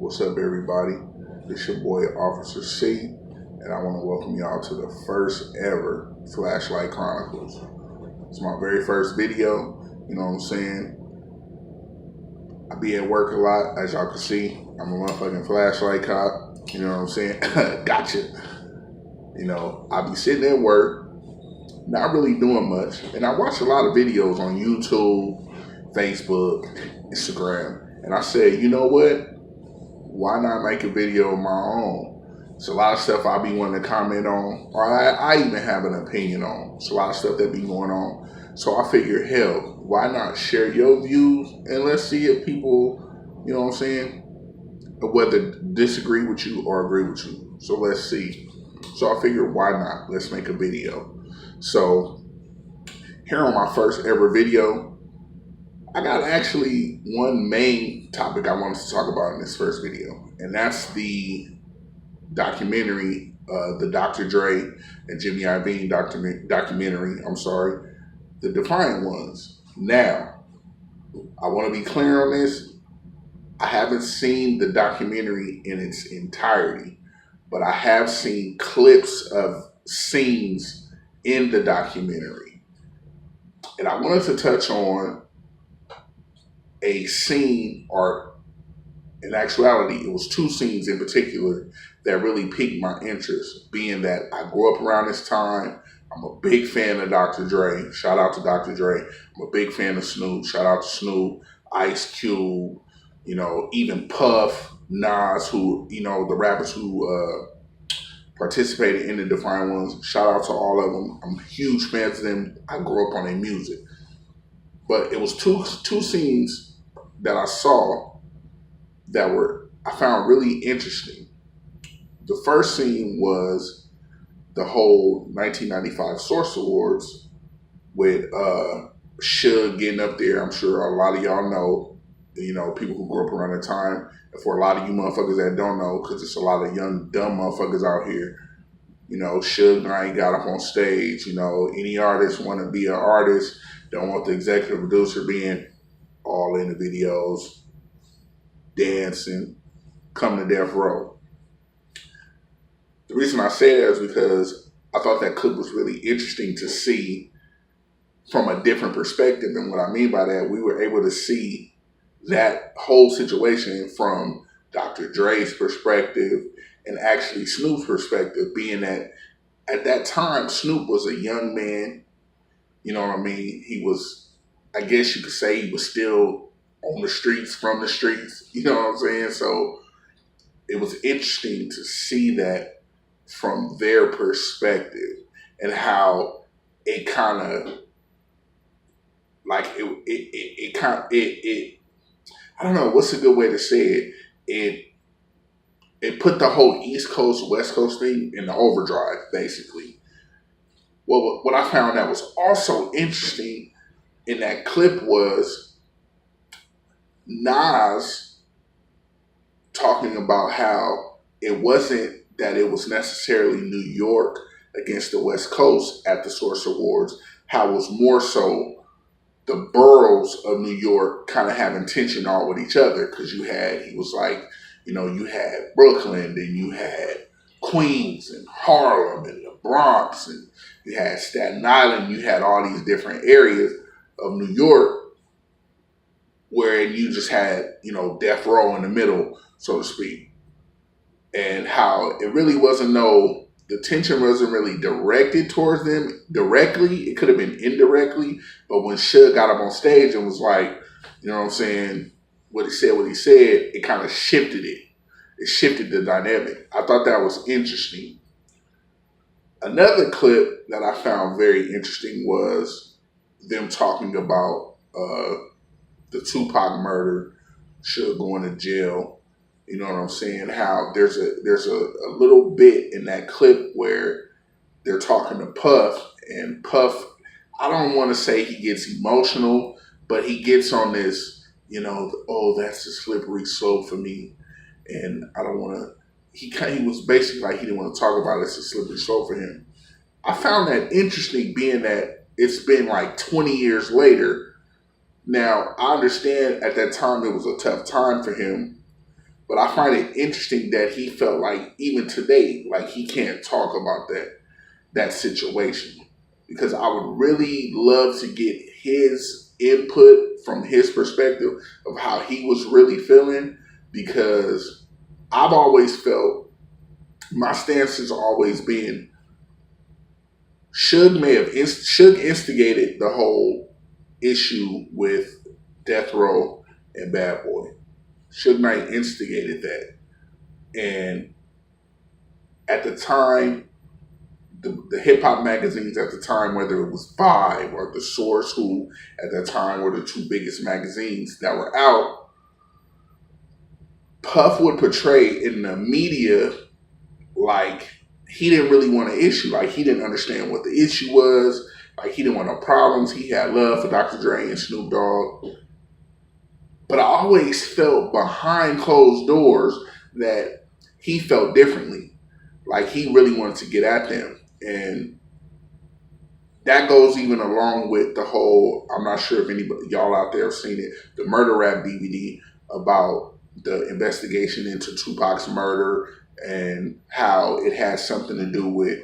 What's up, everybody? It's your boy, Officer C, and I want to welcome y'all to the first ever Flashlight Chronicles. It's my very first video, you know what I'm saying? I be at work a lot, as y'all can see. I'm a motherfucking flashlight cop, you know what I'm saying? Gotcha. You know, I be sitting at work, not really doing much, and I watch a lot of videos on YouTube, Facebook, Instagram, and I said, you know what? Why not make a video of my own? It's a lot of stuff I be wanting to comment on, or I even have an opinion on. It's a lot of stuff that be going on. So I figured, hell, why not share your views and let's see if people, you know what I'm saying, whether disagree with you or agree with you. So let's see. So I figured, why not? Let's make a video. So here on my first ever video, I got actually one main topic I wanted to talk about in this first video, and that's the documentary, the Dr. Dre and Jimmy Iovine documentary, the DefiantOnes. Now, I want to be clear on this. I haven't seen the documentary in its entirety, but I have seen clips of scenes in the documentary. And I wanted to touch on a scene, or in actuality, it was two scenes in particular that really piqued my interest, being that I grew up around this time. I'm a big fan of Dr. Dre. Shout out to Dr. Dre. I'm a big fan of Snoop. Shout out to Snoop, Ice Cube, you know, even Puff, Nas, who, you know, the rappers who participated in the DefiantOnes. Shout out to all of them. I'm huge fans of them. I grew up on their music. But it was two scenes that I saw that I found really interesting. The first scene was the whole 1995 Source Awards with Suge getting up there. I'm sure a lot of y'all know, you know, people who grew up around the time. And for a lot of you motherfuckers that don't know, because it's a lot of young, dumb motherfuckers out here, you know, Suge Knight got up on stage. You know, any artist want to be an artist, don't want the executive producer being all in the videos, dancing, coming to death row. The reason I say that is because I thought that clip was really interesting to see from a different perspective. And what I mean by that, we were able to see that whole situation from Dr. Dre's perspective and actually Snoop's perspective, being that at that time, Snoop was a young man. You know what I mean? He was, I guess you could say, he was still on the streets, from the streets, you know what I'm saying? So it was interesting to see that from their perspective and how it kind of, like, I don't know, what's a good way to say it? It put the whole East Coast, West Coast thing in the overdrive, basically. Well, what I found that was also interesting in that clip was Nas talking about how it wasn't that it was necessarily New York against the West Coast at the Source Awards, how it was more so the boroughs of New York kind of having tension all with each other, because he was like, you know, you had Brooklyn, then you had Queens and Harlem and the Bronx, and you had Staten Island, you had all these different areas of New York where you just had, you know, death row in the middle, so to speak. And how it really wasn't the tension wasn't really directed towards them directly. It could have been indirectly, but when Suge got up on stage and was like, you know what I'm saying, what he said, it kind of shifted it. It shifted the dynamic. I thought that was interesting. Another clip that I found very interesting was them talking about the Tupac murder, Suge going to jail. You know what I'm saying? How there's a little bit in that clip where they're talking to Puff, and Puff, I don't want to say he gets emotional, but he gets on this, you know, oh, that's a slippery slope for me, and I don't want to. He was basically like he didn't want to talk about it. It's a slippery slope for him. I found that interesting, being that it's been like 20 years later. Now, I understand at that time it was a tough time for him, But I find it interesting that he felt like even today, like he can't talk about that situation, because I would really love to get his input from his perspective of how he was really feeling, because I've always felt my stance has always been Suge instigated the whole issue with Death Row and Bad Boy. Suge Knight instigated that, and at the time, the hip hop magazines at the time, whether it was Vibe or The Source, who at that time were the two biggest magazines that were out, Puff would portray in the media like he didn't really want an issue. Like he didn't understand what the issue was. Like he didn't want no problems. He had love for Dr. Dre and Snoop Dogg. But I always felt behind closed doors that he felt differently. Like he really wanted to get at them. And that goes even along with the whole, I'm not sure if anybody, y'all out there have seen it, the Murder Rap DVD about the investigation into Tupac's murder and how it has something to do with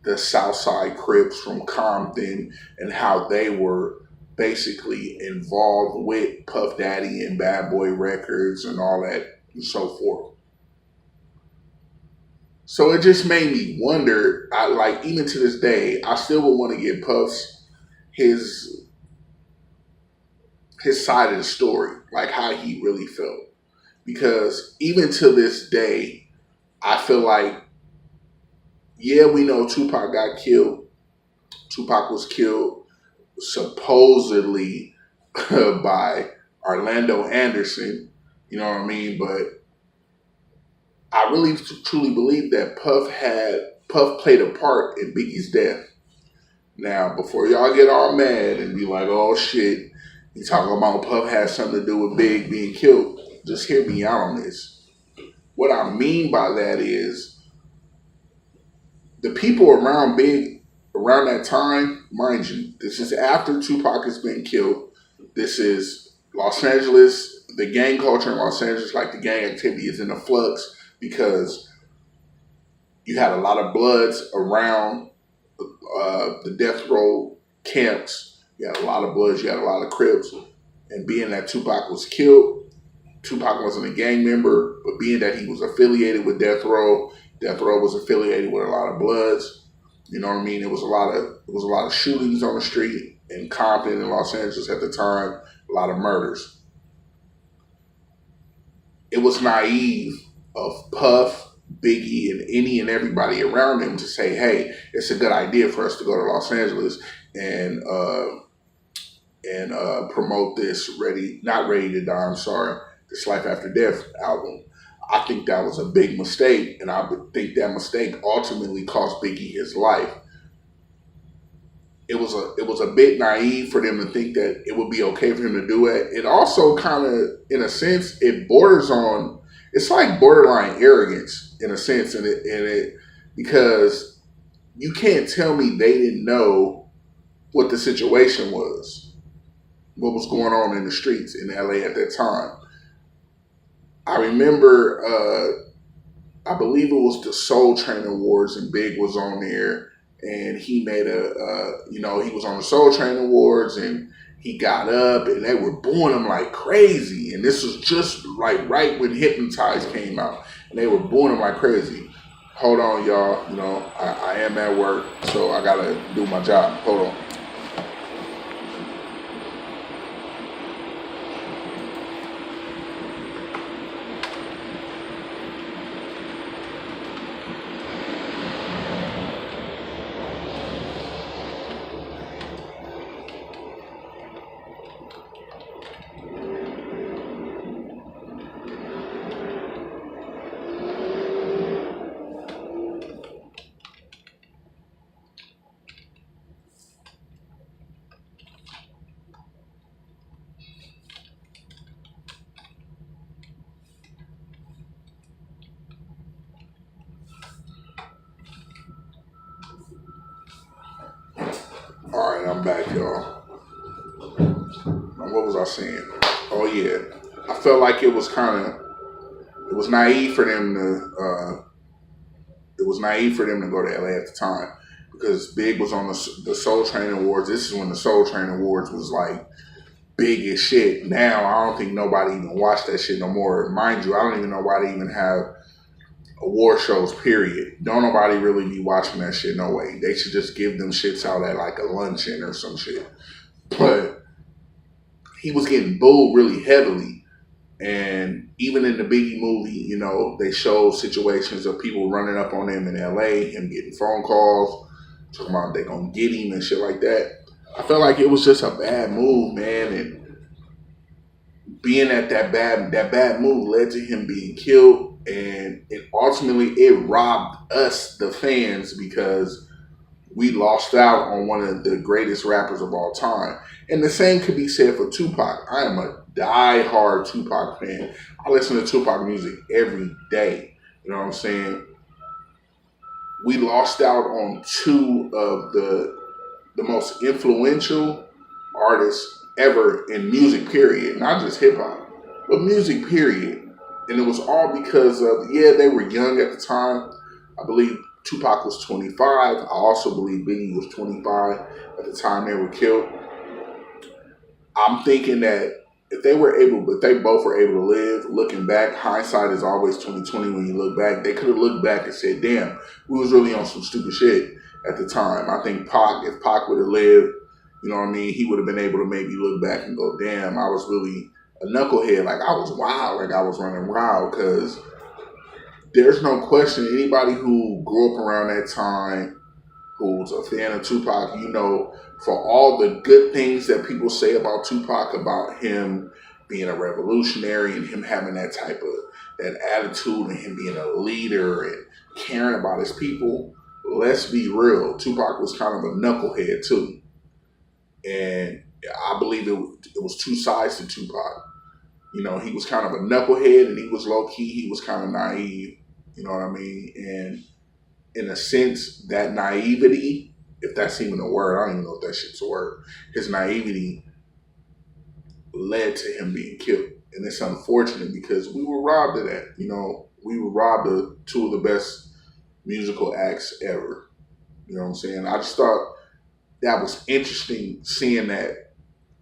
the Southside Crips from Compton and how they were basically involved with Puff Daddy and Bad Boy Records and all that and so forth. So it just made me wonder, like even to this day, I still would want to get Puff's his side of the story, like how he really felt. Because even to this day, I feel like, yeah, we know Tupac got killed. Tupac was killed supposedly by Orlando Anderson, you know what I mean? But I really truly believe that Puff played a part in Biggie's death. Now, before y'all get all mad and be like, oh shit, you talking about Puff has something to do with Big being killed, just hear me out on this. What I mean by that is the people around Big around that time, mind you, this is after Tupac has been killed. This is Los Angeles, the gang culture in Los Angeles, like the gang activity is in a flux because you had a lot of Bloods around the death row camps. You had a lot of Bloods, you had a lot of Crips. And being that Tupac was killed, Tupac wasn't a gang member, but being that he was affiliated with Death Row was affiliated with a lot of Bloods. You know what I mean? It was a lot of shootings on the street in Compton and Los Angeles at the time, a lot of murders. It was naive of Puff, Biggie, and any and everybody around him to say, hey, it's a good idea for us to go to Los Angeles and promote this Not Ready to Die, this Life After Death album. I think that was a big mistake, and I would think that mistake ultimately cost Biggie his life. It was a bit naive for them to think that it would be okay for him to do it. It also kind of, in a sense, it's like borderline arrogance in a sense, because you can't tell me they didn't know what the situation was, what was going on in the streets in LA at that time. I remember, I believe it was the Soul Train Awards, and Big was on there, and he made he was on the Soul Train Awards, and he got up, and they were booing him like crazy. And this was just like right when Hypnotized came out, and they were booing him like crazy. Hold on, y'all. I am at work, so I gotta do my job. Hold on. All right, I'm back, y'all. Now, what was I saying? Oh yeah, I felt like it was was naive for them to go to LA at the time because Big was on the Soul Train Awards. This is when the Soul Train Awards was like big as shit. Now I don't think nobody even watched that shit no more. Mind you, I don't even know why they even have award shows, period. Don't nobody really be watching that shit, no way. They should just give them shits out at like a luncheon or some shit. But he was getting booed really heavily. And even in the Biggie movie, you know, they showed situations of people running up on him in LA, him getting phone calls, talking about they gonna get him and shit like that. I felt like it was just a bad move, man, and being at that bad move led to him being killed, and ultimately it robbed us, the fans, because we lost out on one of the greatest rappers of all time. And the same could be said for Tupac. I am a die-hard Tupac fan. I listen to Tupac music every day. You know what I'm saying? We lost out on two of the most influential artists ever in music, period. Not just hip-hop, but music, period. And it was all because of, they were young at the time. I believe Tupac was 25. I also believe Biggie was 25 at the time they were killed. I'm thinking that if they both were able to live, looking back, hindsight is always 2020 when you look back. They could have looked back and said, damn, we was really on some stupid shit at the time. I think if Pac would have lived, you know what I mean, he would have been able to maybe look back and go, damn, I was really a knucklehead. Like, I was wild. Like, I was running wild, because there's no question anybody who grew up around that time, who's a fan of Tupac, you know, for all the good things that people say about Tupac, about him being a revolutionary and him having that type of, that attitude, and him being a leader and caring about his people, let's be real, Tupac was kind of a knucklehead too. And I believe it was two sides to Tupac. You know, he was kind of a knucklehead, and he was low-key, he was kind of naive, you know what I mean? And in a sense, that naivety, if that's even a word, I don't even know if that shit's a word, his naivety led to him being killed. And it's unfortunate because we were robbed of that. You know, we were robbed of two of the best musical acts ever. You know what I'm saying? I just thought that was interesting, seeing that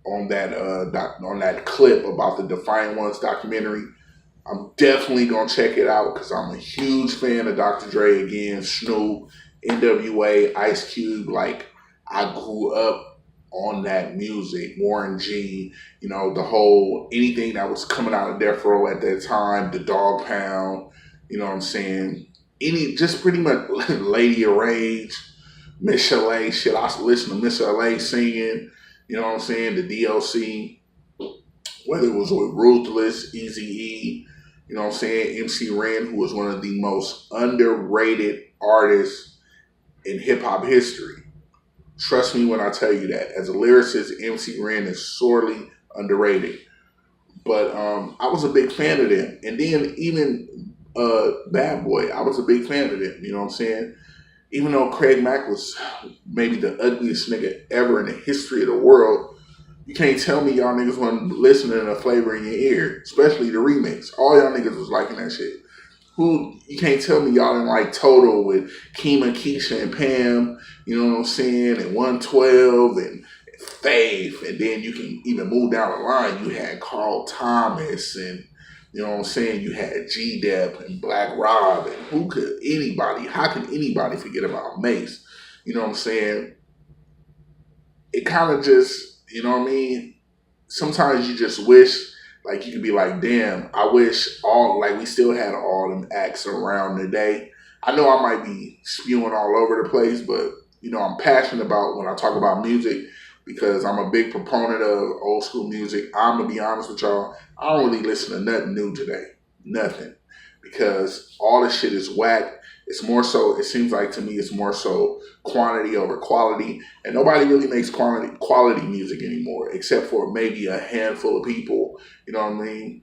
on that clip about the DefiantOnes documentary. I'm definitely gonna check it out because I'm a huge fan of Dr. Dre, again, Snoop, NWA, Ice Cube. Like, I grew up on that music, Warren G, you know, the whole, anything that was coming out of Death Row at that time, the Dog Pound, you know what I'm saying? Just pretty much Lady of Rage, Miss Chalet, shit. I listen to Miss Chalet singing, you know what I'm saying? The DLC, whether it was with Ruthless, Eazy-E, you know what I'm saying? MC Ren, who was one of the most underrated artists in hip-hop history. Trust me when I tell you that. As a lyricist, MC Ren is sorely underrated. But I was a big fan of them. And then even Bad Boy, I was a big fan of them. You know what I'm saying? Even though Craig Mack was maybe the ugliest nigga ever in the history of the world, you can't tell me y'all niggas wasn't listening to Flavor in Your Ear, especially the remix. All y'all niggas was liking that shit. You can't tell me y'all didn't like Total with Kima, Keisha, and Pam, you know what I'm saying, and 112 and Faith, and then you can even move down the line. You had Carl Thomas, and you know what I'm saying, you had G-Dep and Black Rob, and how can anybody forget about Mace? You know what I'm saying? It kind of just, you know what I mean? Sometimes you just wish, like, you could be like, damn, I wish we still had all them acts around today. I know I might be spewing all over the place, but, you know, I'm passionate about when I talk about music because I'm a big proponent of old school music. I'm going to be honest with y'all, I don't really listen to nothing new today. Nothing. Because all this shit is whack. It's more so, it seems like to me, it's more so quantity over quality. And nobody really makes quality music anymore, except for maybe a handful of people. You know what I mean?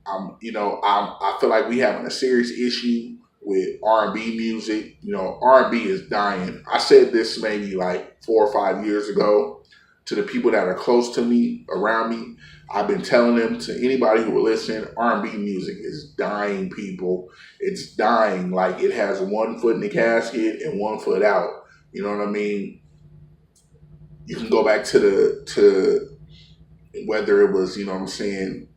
I feel like we having a serious issue with R&B music. You know, R&B is dying. I said this maybe like 4 or 5 years ago, to the people that are close to me, around me. I've been telling them, to anybody who will listen, R&B music is dying, people. It's dying. Like, it has one foot in the casket and one foot out. You know what I mean? You can go back to whether it was, you know what I'm saying,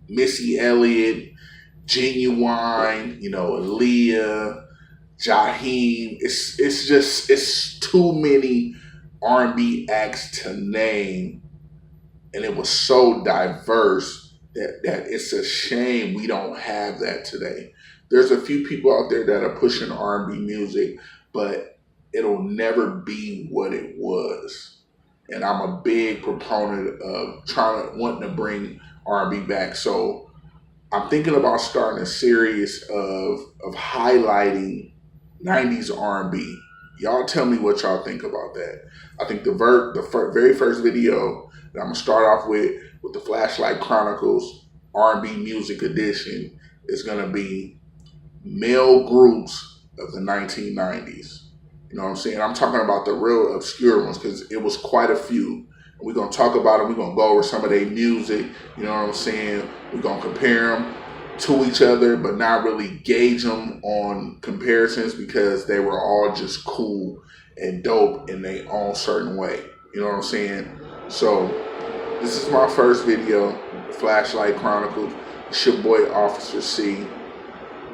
Missy Elliott, Genuine, you know, Aaliyah, Jaheim. It's too many R&B acts to name, and it was so diverse that it's a shame we don't have that today. There's a few people out there that are pushing R&B music, but it'll never be what it was. And I'm a big proponent of wanting to bring R&B back. So I'm thinking about starting a series of highlighting 90s R&B. Y'all tell me what y'all think about that. I think the very first video that I'm gonna start off with the Flashlight Chronicles R&B Music Edition is gonna be male groups of the 1990s. You know what I'm saying? I'm talking about the real obscure ones, because it was quite a few. And we're gonna talk about them. We're gonna go over some of their music. You know what I'm saying? We're gonna compare them to each other, but not really gauge them on comparisons, because they were all just cool and dope in their own certain way. You know what I'm saying? So this is my first video, Flashlight Chronicles. It's your boy Officer C.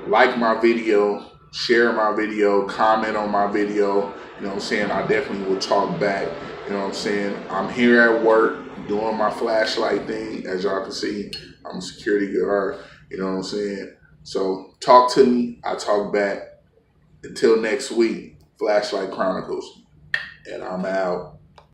Like my video, share my video, comment on my video. You know what I'm saying? I definitely will talk back. You know what I'm saying? I'm here at work doing my flashlight thing. As y'all can see, I'm a security guard. You know what I'm saying? So talk to me, I talk back. Until next week, Flashlight Chronicles, and I'm out.